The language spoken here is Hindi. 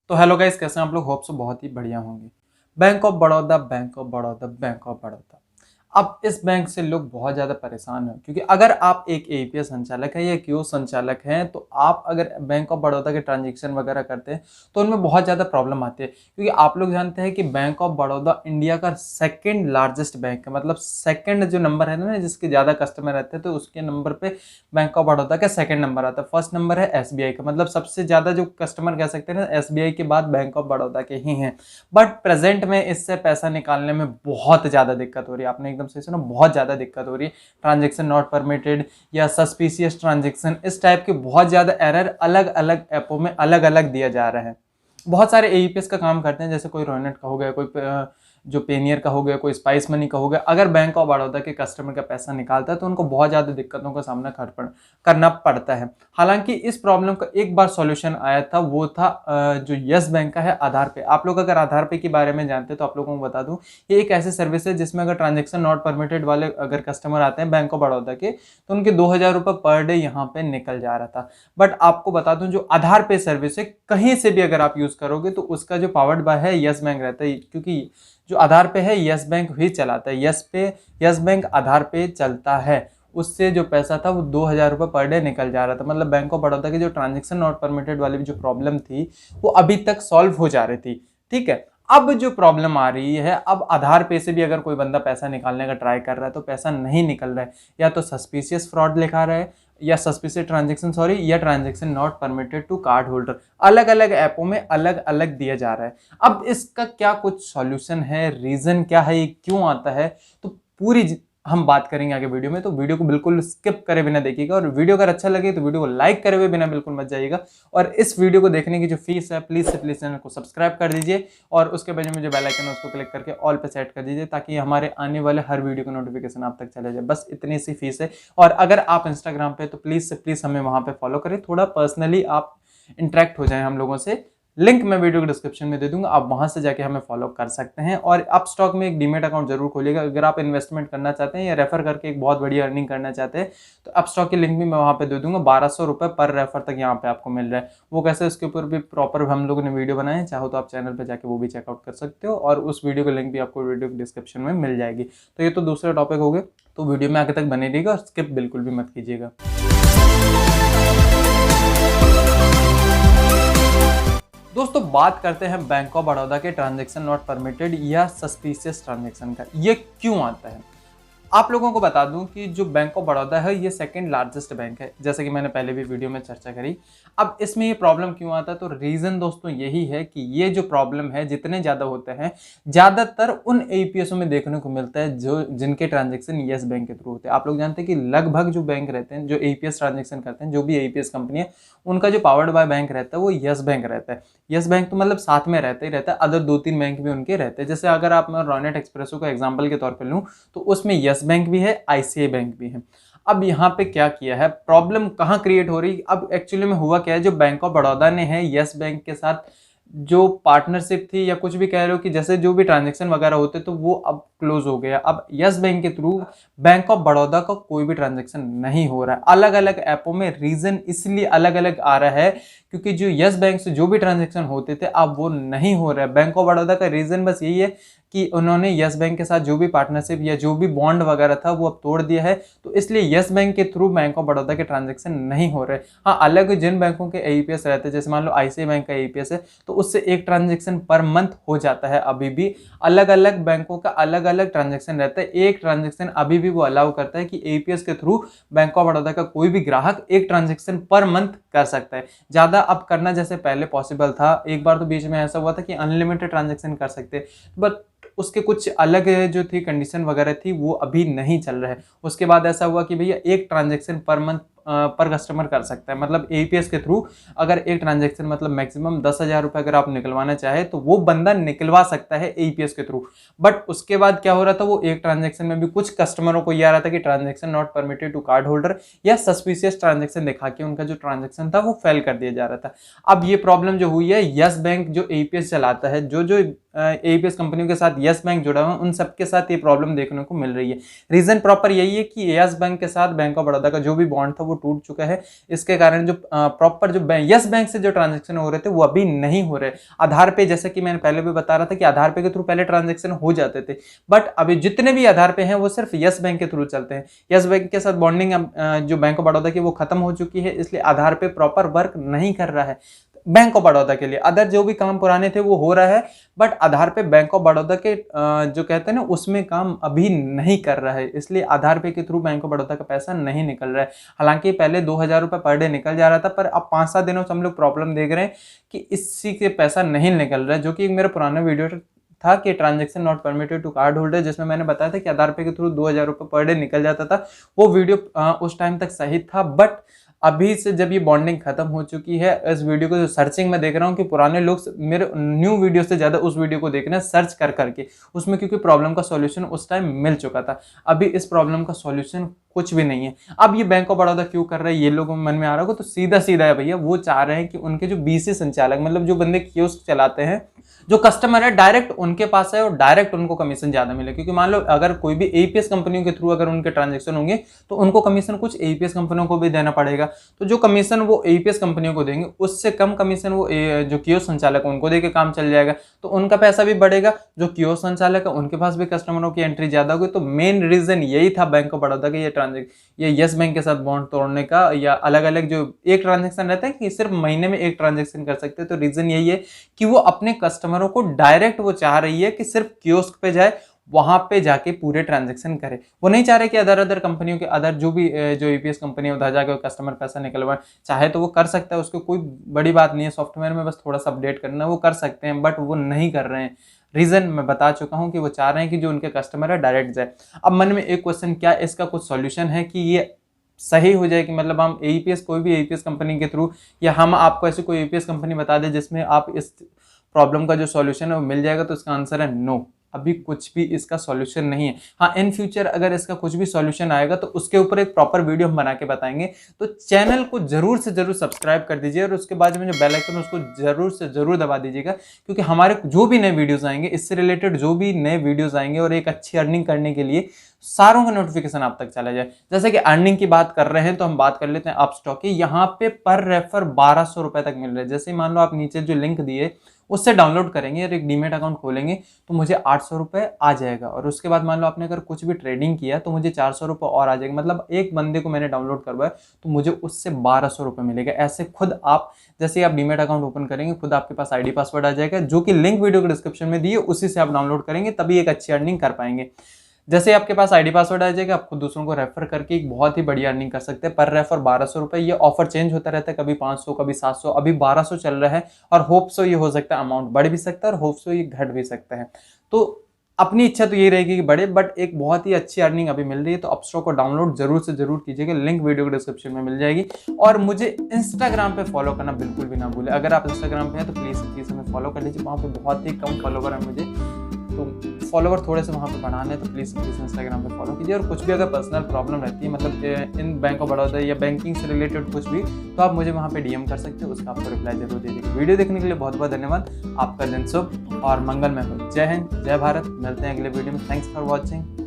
तो हेलो गाइस, कैसे हैं आप लोग। होप सो बहुत ही बढ़िया होंगे। Bank of Baroda, bank of Baroda, bank of Baroda. अब इस बैंक से लोग बहुत ज़्यादा परेशान हैं, क्योंकि अगर आप एक एपीएस संचालक हैं या क्यू संचालक हैं, तो आप अगर बैंक ऑफ बड़ौदा के ट्रांजेक्शन वगैरह करते हैं तो उनमें बहुत ज़्यादा प्रॉब्लम आती है। क्योंकि आप लोग जानते हैं कि बैंक ऑफ बड़ौदा इंडिया का सेकंड लार्जेस्ट बैंक है, मतलब सेकंड जो नंबर है ना, जिसके ज़्यादा कस्टमर रहते हैं, तो उसके नंबर पे बैंक ऑफ बड़ौदा का सेकंड नंबर आता है। फर्स्ट नंबर है एसबीआई का, मतलब सबसे ज़्यादा जो कस्टमर कह सकते हैं ना, एसबीआई के बाद बैंक ऑफ बड़ौदा के ही हैं। बट प्रेजेंट में इससे पैसा निकालने में बहुत ज़्यादा दिक्कत हो रही है। आपने एकदम सही सुना, बहुत ज़्यादा दिक्कत हो रही है। ट्रांजेक्शन नॉट परमिटेड या सस्पिशियस ट्रांजेक्शन, इस टाइप के बहुत ज़्यादा एरर अलग अलग ऐपों में अलग अलग दिया जा रहा है। बहुत सारे एईपीएस का काम करते हैं, जैसे कोई रोनेट का हो गया, कोई जो पेनियर का हो गया, कोई स्पाइस मनी का हो गया। अगर बैंक ऑफ बड़ौदा के कस्टमर का पैसा निकालता है तो उनको बहुत ज़्यादा दिक्कतों का सामना करना पड़ता है। हालांकि इस प्रॉब्लम का एक बार सॉल्यूशन आया था, वो था जो यस बैंक का है, आधार पे। आप लोग अगर आधार पे के बारे में जानते हैं तो आप लोगों को बता दूं, ये एक ऐसी सर्विस है जिसमें अगर ट्रांजेक्शन नॉट परमिटेड वाले अगर कस्टमर आते हैं बैंक ऑफ बड़ौदा के, तो उनके 2000 रुपये पर डे यहाँ पे निकल जा रहा था। बट आपको बता दूं, जो आधार पे सर्विस है, कहीं से भी अगर आप यूज करोगे तो उसका जो पावर्ड बाय है यस बैंक रहता है। क्योंकि जो आधार पे है यस बैंक ही चलाता है, यस बैंक आधार पे चलता है। उससे जो पैसा था वो 2000 रुपये पर डे निकल जा रहा था। मतलब बैंक ऑफ बड़ौदा की जो ट्रांजेक्शन नॉट परमिटेड वाली जो प्रॉब्लम थी वो अभी तक सॉल्व हो जा रही थी। ठीक है, अब जो प्रॉब्लम आ रही है, अब आधार पे से भी अगर कोई बंदा पैसा निकालने का ट्राई कर रहा है तो पैसा नहीं निकल रहा है, या तो सस्पिशियस फ्रॉड लिखा रहा है, या सस्पिशियस ट्रांजेक्शन या transaction not permitted to card holder. अलग अलग ऐपों में अलग अलग दिया जा रहा है। अब इसका क्या कुछ सॉल्यूशन है, रीजन क्या है, ये क्यों आता है, तो पूरी हम बात करेंगे आगे वीडियो में। तो वीडियो को बिल्कुल स्किप करे बिना देखिएगा, और वीडियो अगर अच्छा लगे तो वीडियो को लाइक करे हुए बिना बिल्कुल मत जाइएगा। और इस वीडियो को देखने की जो फीस है, प्लीज से प्लीज चैनल को सब्सक्राइब कर दीजिए, और उसके बाद में जो बेल आइकन है उसको क्लिक करके ऑल पे सेट कर दीजिए, ताकि हमारे आने वाले हर वीडियो का नोटिफिकेशन आप तक चले जाए। बस इतनी सी फीस है। और अगर आप इंस्टाग्राम पे तो प्लीज से प्लीज हमें वहां पे फॉलो करें, थोड़ा पर्सनली आप इंटरेक्ट हो जाए हम लोगों से। लिंक मैं वीडियो को डिस्क्रिप्शन में दे दूंगा, आप वहां से जाके हमें फॉलो कर सकते हैं। और अपस्टॉक में एक डीमेट अकाउंट जरूर खोलिएगा अगर आप इन्वेस्टमेंट करना चाहते हैं या रेफर करके एक बहुत बड़ी अर्निंग करना चाहते हैं। तो अपस्टॉक की लिंक भी मैं वहां पे दे दूंगा। 1200 रुपये पर रेफर तक यहाँ पे आपको मिल रहा है। वो कैसे, उसके ऊपर भी प्रॉपर हम लोगों ने वीडियो बनाए हैं, चाहो तो आप चैनल पर जाके वो भी चेकआउट कर सकते हो, और उस वीडियो की लिंक भी आपको वीडियो के डिस्क्रिप्शन में मिल जाएगी। तो ये तो दूसरे टॉपिक हो गए, तो वीडियो में आगे तक बने रहिएगा और स्किप बिल्कुल भी मत कीजिएगा। दोस्तों, बात करते हैं बैंक ऑफ बड़ौदा के ट्रांजैक्शन नॉट परमिटेड या सस्पिशियस ट्रांजैक्शन का। ये क्यों आता है। आप लोगों को बता दूं कि जो बैंक ऑफ बड़ौदा है ये सेकंड लार्जेस्ट बैंक है, जैसे कि मैंने पहले भी वीडियो में चर्चा करी। अब इसमें ये प्रॉब्लम क्यों आता है, तो रीजन दोस्तों यही है कि ये जो प्रॉब्लम है, जितने ज्यादा होते हैं, ज्यादातर उन एपीएसओ में देखने को मिलता है जो जिनके ट्रांजेक्शन यस बैंक के थ्रू होते हैं। आप लोग जानते हैं कि लगभग जो बैंक रहते हैं, जो एपीएस ट्रांजेक्शन करते हैं, जो भी एपीएस कंपनी है, उनका जो पावर्ड बाय बैंक रहता है वो यस बैंक रहता है। यस बैंक तो मतलब साथ में रहता ही रहता है, अदर 2-3 बैंक भी उनके रहते हैं। जैसे अगर आप मैं रॉनेट एक्सप्रेसो को एग्जाम्पल के तौर पर लूँ, तो उसमें यस बैंक भी है, आईसीआई बैंक भी है। अब यहाँ पे क्या किया है, प्रॉब्लम कहाँ क्रिएट हो रही। अब एक्चुअली में हुआ क्या है, जो बैंक ऑफ बड़ौदा ने है यस बैंक के साथ जो पार्टनरशिप थी, या कुछ भी कह रहे हो कि जैसे जो भी ट्रांजेक्शन वगैरह होते, तो वो अब क्लोज हो गया। अब यस बैंक के थ्रू बैंक ऑफ बड़ौदा का कोई भी ट्रांजेक्शन नहीं हो रहा है। अलग अलग ऐपों में रीजन इसलिए अलग अलग आ रहा है, क्योंकि जो यस बैंक से जो भी ट्रांजेक्शन होते थे अब वो नहीं हो रहा है। बैंक ऑफ बड़ौदा का रीजन बस यही है कि उन्होंने यस बैंक के साथ जो भी पार्टनरशिप या जो भी बॉन्ड वगैरह था वो अब तोड़ दिया है। तो इसलिए यस बैंक के थ्रू बैंक ऑफ बड़ौदा के ट्रांजेक्शन नहीं हो रहे। हाँ, अलग जिन बैंकों के एईपीएस रहते हैं, जैसे मान लो आईसीआई बैंक का एईपीएस है, तो उससे एक ट्रांजेक्शन पर मंथ हो जाता है। अभी भी अलग अलग बैंकों का अलग अलग ट्रांजेक्शन रहता है। एक ट्रांजेक्शन अभी भी वो अलाउ करता है कि एईपीएस के थ्रू बैंक ऑफ बड़ौदा का कोई भी ग्राहक एक ट्रांजेक्शन पर मंथ कर सकता है। ज्यादा अब करना जैसे पहले पॉसिबल था, एक बार तो बीच में ऐसा हुआ था कि अनलिमिटेड ट्रांजेक्शन कर सकते, बट उसके कुछ अलग जो थी कंडीशन वगैरह थी, वो अभी नहीं चल रहा है। उसके बाद ऐसा हुआ कि भैया एक ट्रांजेक्शन पर मंथ पर कस्टमर कर सकता है। मतलब एपीएस के थ्रू अगर एक ट्रांजेक्शन मतलब मैक्सिमम 10,000 रुपये अगर आप निकलवाना चाहे तो वो बंदा निकलवा सकता है एपीएस के थ्रू। बट उसके बाद क्या हो रहा था, वो एक ट्रांजेक्शन में भी कुछ कस्टमरों को यह आ रहा था कि transaction not permitted to card holder, या सस्पिशियस ट्रांजेक्शन दिखा के उनका जो ट्रांजेक्शन था वो फेल कर दिया जा रहा था। अब ये प्रॉब्लम जो हुई है, यस बैंक जो एपीएस चलाता है, जो एईपीएस कंपनियों के साथ यस बैंक जुड़ा हुआ है, उन सबके साथ ये प्रॉब्लम देखने को मिल रही है। रीजन प्रॉपर यही है कि यस बैंक के साथ बैंक ऑफ बड़ौदा का जो भी बॉन्ड था वो टूट चुका है। इसके कारण जो प्रॉपर जो यस बैंक से जो ट्रांजेक्शन हो रहे थे वो अभी नहीं हो रहे। आधार पे, जैसे कि मैंने पहले भी बता रहा था कि आधार पे के थ्रू पहले ट्रांजेक्शन हो जाते थे, बट अभी जितने भी आधार पे हैं वो सिर्फ यस बैंक के थ्रू चलते हैं। यस बैंक के साथ बॉन्डिंग जो बैंक ऑफ बड़ौदा की वो खत्म हो चुकी है, इसलिए आधार पे प्रॉपर वर्क नहीं कर रहा है बैंक ऑफ बड़ौदा के लिए। अदर जो भी काम पुराने थे वो हो रहा है, बट आधार पे बैंक ऑफ बड़ौदा के जो कहते हैं ना उसमें काम अभी नहीं कर रहा है, इसलिए आधार पे के थ्रू बैंक ऑफ बड़ौदा का पैसा नहीं निकल रहा है। हालांकि पहले 2000 रुपये पर डे निकल जा रहा था, पर अब 5-7 दिनों से हम लोग प्रॉब्लम देख रहे हैं कि इसी के पैसा नहीं निकल रहा है, जो कि मेरा पुराना वीडियो था कि transaction not permitted to card holder, जिसमें मैंने बताया था कि आधार पे के थ्रू 2000 रुपये पर डे निकल जाता था। वो वीडियो उस टाइम तक सही था, बट अभी से जब ये बॉन्डिंग खत्म हो चुकी है, इस वीडियो को जो सर्चिंग में देख रहा हूँ कि पुराने लोग मेरे न्यू वीडियो से ज़्यादा उस वीडियो को देख रहे हैं सर्च कर करके उसमें, क्योंकि प्रॉब्लम का सॉल्यूशन उस टाइम मिल चुका था। अभी इस प्रॉब्लम का सॉल्यूशन कुछ भी नहीं है। अब ये बैंक ऑफ बड़ौदा क्यों कर रहा है ये लोगों मन में आ रहा होगा, तो सीधा सीधा है भैया, वो चाह रहे हैं कि उनके जो बीसी संचालक, मतलब जो बंदे कियोस्क चलाते हैं, जो कस्टमर है डायरेक्ट उनके पास है और डायरेक्ट उनको कमीशन ज्यादा मिले। क्योंकि मान लो अगर कोई भी एईपीएस कंपनियों के थ्रू अगर उनके ट्रांजैक्शन होंगे तो उनको कमीशन कुछ एईपीएस कंपनियों को भी देना पड़ेगा, तो जो कमीशन वो एईपीएस कंपनियों को देंगे उससे कम कमीशन वो जो कियोस्क संचालक उनको देके काम चल जाएगा, तो उनका पैसा भी बढ़ेगा। जो कियोस्क संचालक है उनके पास भी कस्टमरों की एंट्री ज्यादा होगी। तो मेन रीजन यही था बैंक ऑफ बड़ौदा का ये यस बैंक के साथ बॉन्ड तोड़ने का, या अलग अलग जो एक ट्रांजैक्शन रहता है कि सिर्फ महीने में एक ट्रांजैक्शन कर सकते हैं, तो रीजन यही है कि वो अपने कस्टमरों को डायरेक्ट वो चाह रही है कि सिर्फ कियोस्क पे जाए, वहां पे जाके पूरे ट्रांजैक्शन करे। वो नहीं चाह रहे कि अदर कंपनियों के अदर जो भी जो ईपीएस कंपनी है उधर जाके कस्टमर पैसा निकलवाए। चाहे तो वो कर सकता है, उसको कोई बड़ी बात नहीं है, सॉफ्टवेयर में बस थोड़ा सा अपडेट करना वो कर सकते हैं, बट वो नहीं कर रहे हैं। रीजन मैं बता चुका हूं कि वो चाह रहे हैं कि जो उनके कस्टमर है डायरेक्ट जाए। अब मन में एक क्वेश्चन, क्या इसका कुछ सॉल्यूशन है कि ये सही हो जाए, कि मतलब हम एईपीएस कोई भी एईपीएस कंपनी के थ्रू, या हम आपको ऐसी कोई एईपीएस कंपनी बता दें जिसमें आप इस प्रॉब्लम का जो सॉल्यूशन है वो मिल जाएगा? तो इसका आंसर है नो, अभी कुछ भी इसका सॉल्यूशन नहीं है। हाँ, इन फ्यूचर अगर इसका कुछ भी सॉल्यूशन आएगा तो उसके ऊपर एक प्रॉपर वीडियो हम बना के बताएंगे। तो चैनल को जरूर से जरूर सब्सक्राइब कर दीजिए और उसके बाद में जो बेल आइकन है उसको जरूर से जरूर दबा दीजिएगा, क्योंकि हमारे जो भी नए वीडियोस आएंगे, इससे रिलेटेड जो भी नए वीडियोस आएंगे और एक अच्छी अर्निंग करने के लिए सारों का नोटिफिकेशन आप तक चला जाए। जैसे कि अर्निंग की बात कर रहे हैं तो हम बात कर लेते हैं अपस्टॉक की। यहाँ पे पर रेफर 1200 रुपए तक मिल रहे हैं। जैसे मान लो आप नीचे जो लिंक दिए उससे डाउनलोड करेंगे और एक डीमेट अकाउंट खोलेंगे तो मुझे 800 रुपये आ जाएगा, और उसके बाद मान लो आपने अगर कुछ भी ट्रेडिंग किया तो मुझे 400 रुपये और आ जाएगा। मतलब एक बंदे को मैंने डाउनलोड करवाया तो मुझे उससे 1200 रुपये मिलेगा। ऐसे खुद आप जैसे आप डीमेट अकाउंट ओपन करेंगे खुद आपके पास आईडी पासवर्ड आ जाएगा, जो कि लिंक वीडियो के डिस्क्रिप्शन में दिए, उसी से आप डाउनलोड करेंगे तभी एक अच्छी अर्निंग कर पाएंगे। जैसे आपके पास आईडी पासवर्ड आ जाएगा, आप खुद दूसरों को रेफर करके एक बहुत ही बढ़िया अर्निंग कर सकते हैं। पर रेफर 1200 रुपये। ये ऑफर चेंज होता रहता है, कभी 500 कभी 700, अभी 1200 चल रहा है, और होप सो ये हो सकता है अमाउंट बढ़ भी सकता है और होप सो ये घट भी सकता है। तो अपनी इच्छा तो यही रहेगी कि बढ़े, बट एक बहुत ही अच्छी अर्निंग अभी मिल रही है। तो अपस्टॉक को डाउनलोड जरूर से जरूर कीजिएगा, लिंक वीडियो के डिस्क्रिप्शन में मिल जाएगी। और मुझे इंस्टाग्राम पे फॉलो करना बिल्कुल भी ना भूले। अगर आप इंस्टाग्राम पे हैं तो प्लीज हमें फॉलो कर लीजिए। वहाँ पे बहुत ही कम फॉलोवर है मुझे, तो फॉलोवर थोड़े से वहाँ पे बढ़ाने हैं, तो प्लीज़ इंस्टाग्राम पे फॉलो कीजिए। और कुछ भी अगर पर्सनल प्रॉब्लम रहती है, मतलब इन बैंक ऑफ बड़ौदा या बैंकिंग से रिलेटेड कुछ भी, तो आप मुझे वहाँ पे डीएम कर सकते हो, उसका आपको रिप्लाई जरूर दे दीजिए। वीडियो देखने के लिए बहुत बहुत धन्यवाद। आपका दिन शुभ और मंगलमय हो। जय हिंद, जय भारत। मिलते हैं अगले वीडियो में। Thanks for watching.